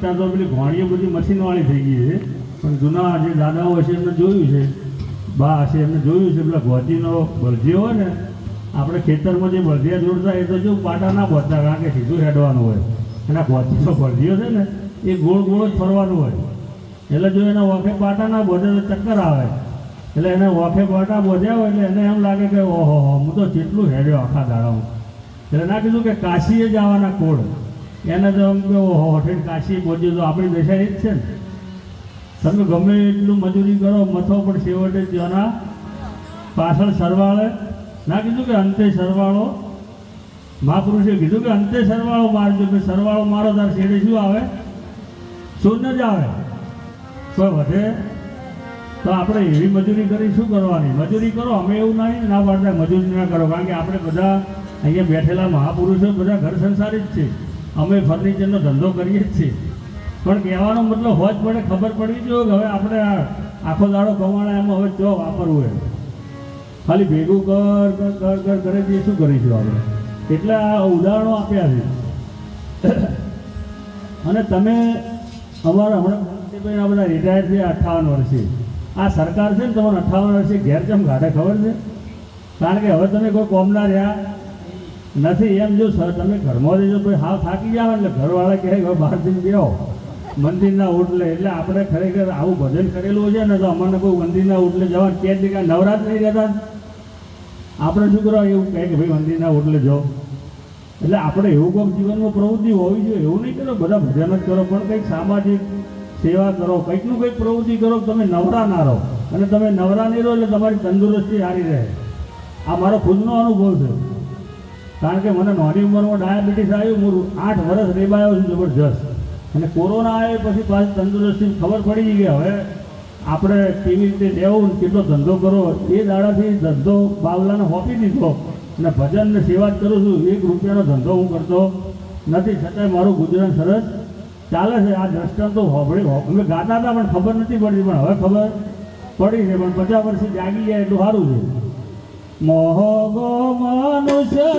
અત્યારે તો પેલી ઘોણીઓ બધી મશીનવાળી થઈ ગઈ છે, પણ જૂના જે દાદાઓ હશે એમને જોયું છે, બા હશે એમને જોયું છે, પેલા ગોચીનો બળદિયો હોય ને, આપણે ખેતરમાં જે બળદિયા જોડતા એ તો જો પાટા ના બોલતા, કારણ કે સીધું હેડવાનું હોય. અને ગોચીનો બળદિયો છે ને એ ગોળ ગોળ જ ફરવાનું હોય, એટલે જો એના વખે પાટા ના બોધે તો ચક્કર આવે. એટલે એને વખે પાટા બોધ્યા હોય એટલે એને એમ લાગે કે ઓહો હું તો કેટલું હેડ્યો આખા દાડામાં. એટલે ના કીધું કે કાશીએ જવાના કોળ, એને તો એમ કે ઓહો ઠેઠ કાશી પહોંચ્યું. તો આપણી દશા એ જ છે ને, તમે ગમે એટલું મજૂરી કરો મથો પણ છેવટે ત્યાંના પાછળ સરવાળે. ના કીધું કે અંતે સરવાળો, મહાપુરુષે કીધું કે અંતે સરવાળો મારજો. કે સરવાળો મારો તાર છેડે શું આવે? શૂન્ય જ આવે. કોઈ વધે તો આપણે એવી મજૂરી કરી શું કરવાની? મજૂરી કરો, અમે એવું ના પાડતા મજૂરી ના કરો, કારણ કે આપણે બધા અહીંયા બેઠેલા મહાપુરુષો બધા ઘર સંસારી જ છે. અમે ફર્નિચરનો ધંધો કરીએ જ છીએ, પણ કહેવાનો મતલબ હોજ પડે, ખબર પડવી જોઈએ કે હવે આપણે આખો દાડો કમાણા એમાં હવે જો વાપરવું એમ ખાલી ભેગું કર કરે તે શું કરીશું આપણે? એટલે આ ઉદાહરણો આપ્યા છે. અને તમે અમારા હમણાં આ બધા રિટાયર થયા 58 વર્ષે. આ સરકાર છે ને તમારે 58 વર્ષે ઘેર કેમ કાઢે ખબર છે? કારણ કે હવે તમે કોઈ કોમના રહ્યા નથી. એમ જો તમે ઘરમાં જો કોઈ હાવ થાકી જાવ એટલે ઘરવાળા કહે હવે બહાર જઈને બેહો મંદિરના ઓટલે. એટલે આપણે ખરેખર આવું ભજન કરેલું છે ને તો અમને કોઈ મંદિરના ઓટલે જવાનું કે જ નહીં, નવરાત નહીં રહેતા. આપણે શું કરવા એવું કહે કે ભાઈ મંદિરના ઓટલે જાઓ. એટલે આપણે એવું કોઈક જીવનમાં પ્રવૃત્તિ હોવી જોઈએ. એવું નહીં કરો બધા ભજન જ કરો, પણ કંઈક સામાજિક સેવા કરો, કંઈકનું કંઈક પ્રવૃત્તિ કરો. તમે નવરા ના રહો, અને તમે નવરા નહીં રહો એટલે તમારી તંદુરસ્તી સારી રહે. આ મારો ખુદનો અનુભવ છે, કારણ કે મને નાની ઉંમરમાં ડાયાબિટીસ આવ્યું, હું 8 વર્ષ રેબાયો છું જબરજસ્ત. અને કોરોના આવ્યો પછી પાછી તંદુરસ્તી ખબર પડી ગઈ કે હવે આપણે કેવી રીતે રહેવું, કેટલો ધંધો કરો. એ દાડાથી ધંધો બાવલાને સોંપી દીધો અને ભજન ને સેવા જ કરું છું. 1 રૂપિયાનો ધંધો હું કરતો નથી, છતાંય મારું ગુજરાન સરસ ચાલે છે. આ દ્રષ્ટાંતો અમે ગાતા હતા પણ ખબર નથી પડતી, પણ હવે ખબર પડી છે. પણ 50 વર્ષથી જાગી જાય એટલું સારું છે. મોહગો મનુષ્ય